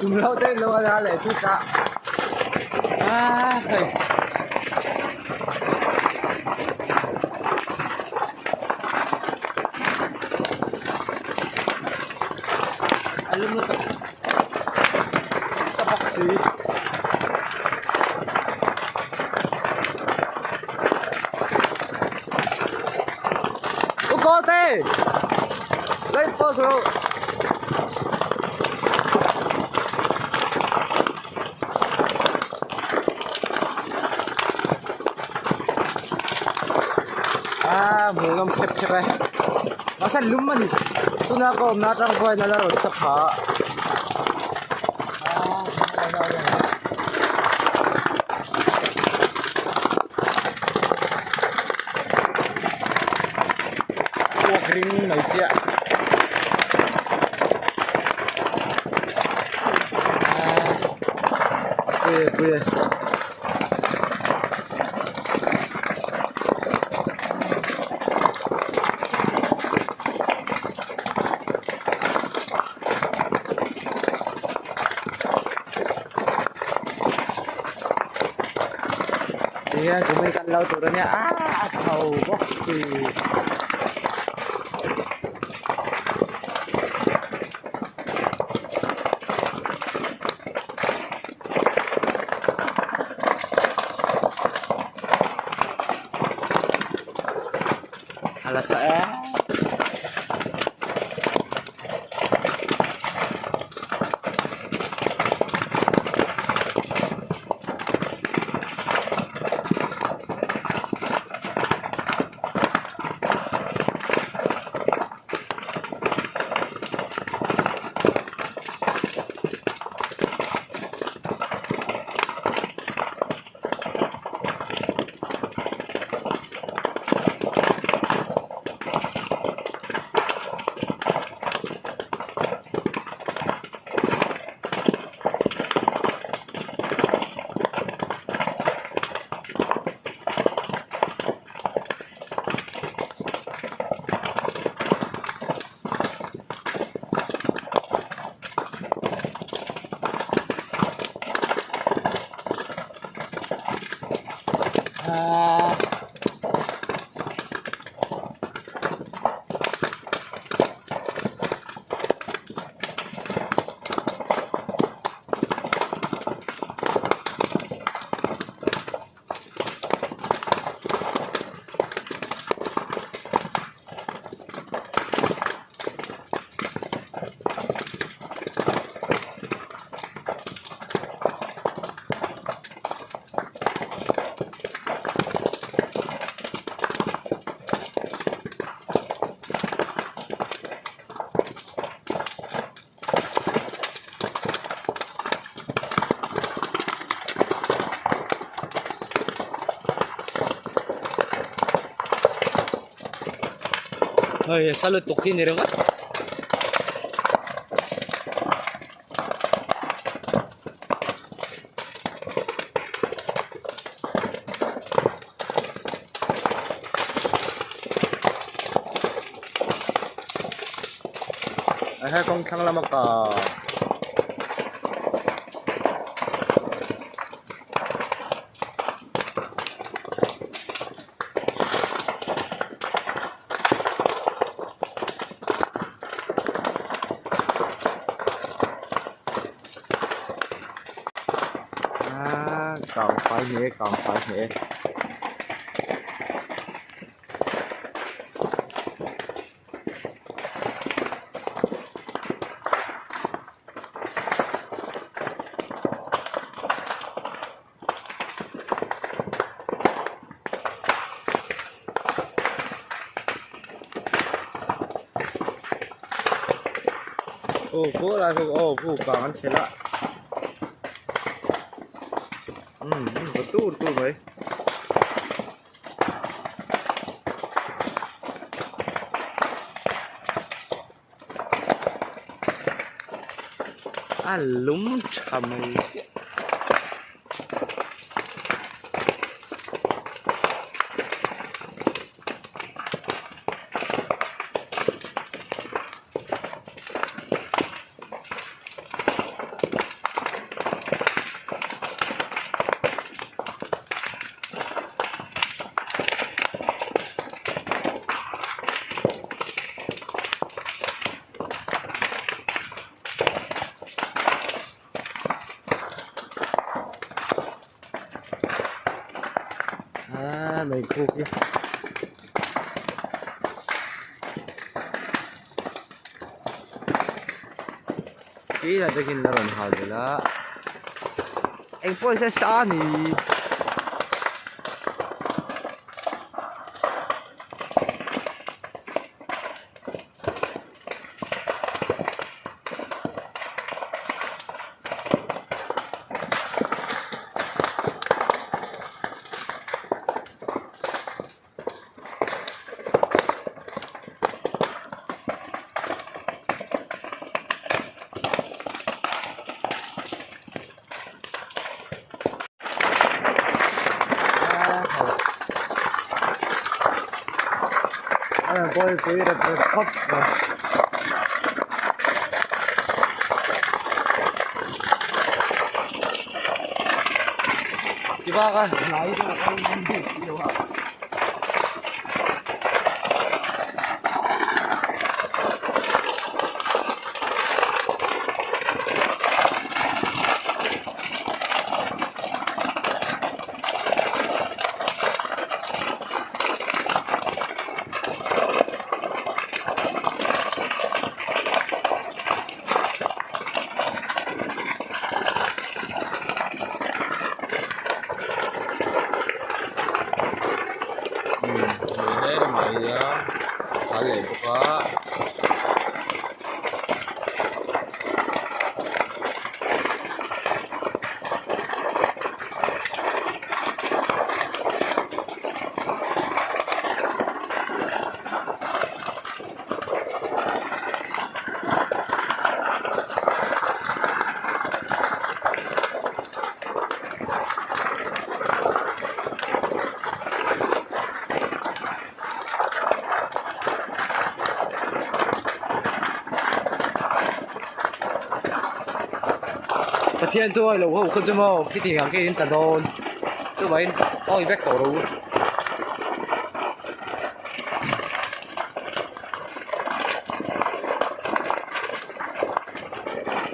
cùng lâu tên lâu ra lại thích cả thầy alam mo to sa boxy ukote light post road mulam khep-khep masa luman ito na ako natrang buhay na laro sa pa walk ring may siya kuya Iya, kumikan laut turunnya kau kok sih. Alas saya. Sa lutuk ini rin kan? Kung thang lama ka. Còn phải nhẹ cố lại còn anh sẽ lại betul boy lúng thầm Cookie. Chỉ là tôi kinh là rồi hào rồi đó. Anh bôi sẽ xa nì. Boy, boy, the top. Diba ka? Ngaih na kayo ng video ha. Đây là mày thả lệ của có. Thiên thôi là không không chứ mò cái thì hàng cái tận đồn chứ vậy ôi vét tổ đâu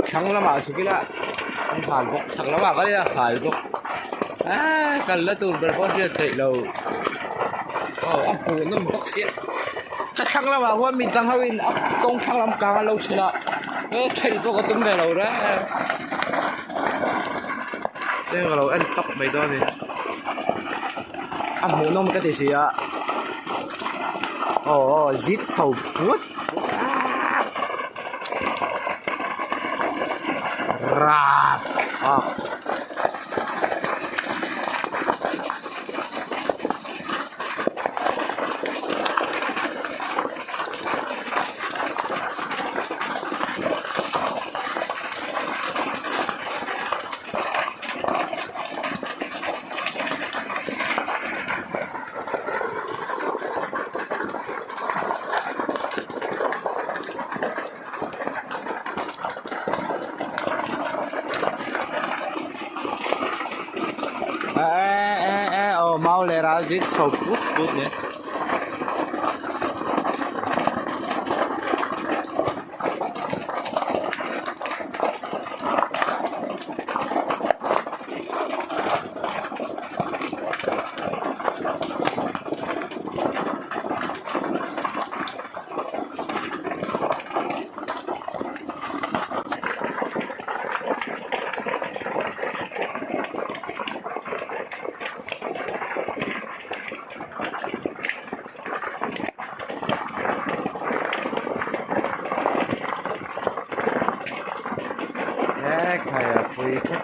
chẳng lắm mà chỉ cái là không hàn cũng chẳng lắm mà cái là hàn cũng cần là tụi mình có chuyện thể lâu ông phụ nó một bác sĩ chắc chẳng lắm mà hôm mình đang hawi công chẳng lắm càng lâu chưa cái chuyện có tấm về lâu đó. Đây là lâu anh tóc mấy đó thì muốn弄cái gì à giết sầu bút rạp mau lẽ ra giết sầu bút bút nhé. Hal Pui khích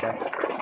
khích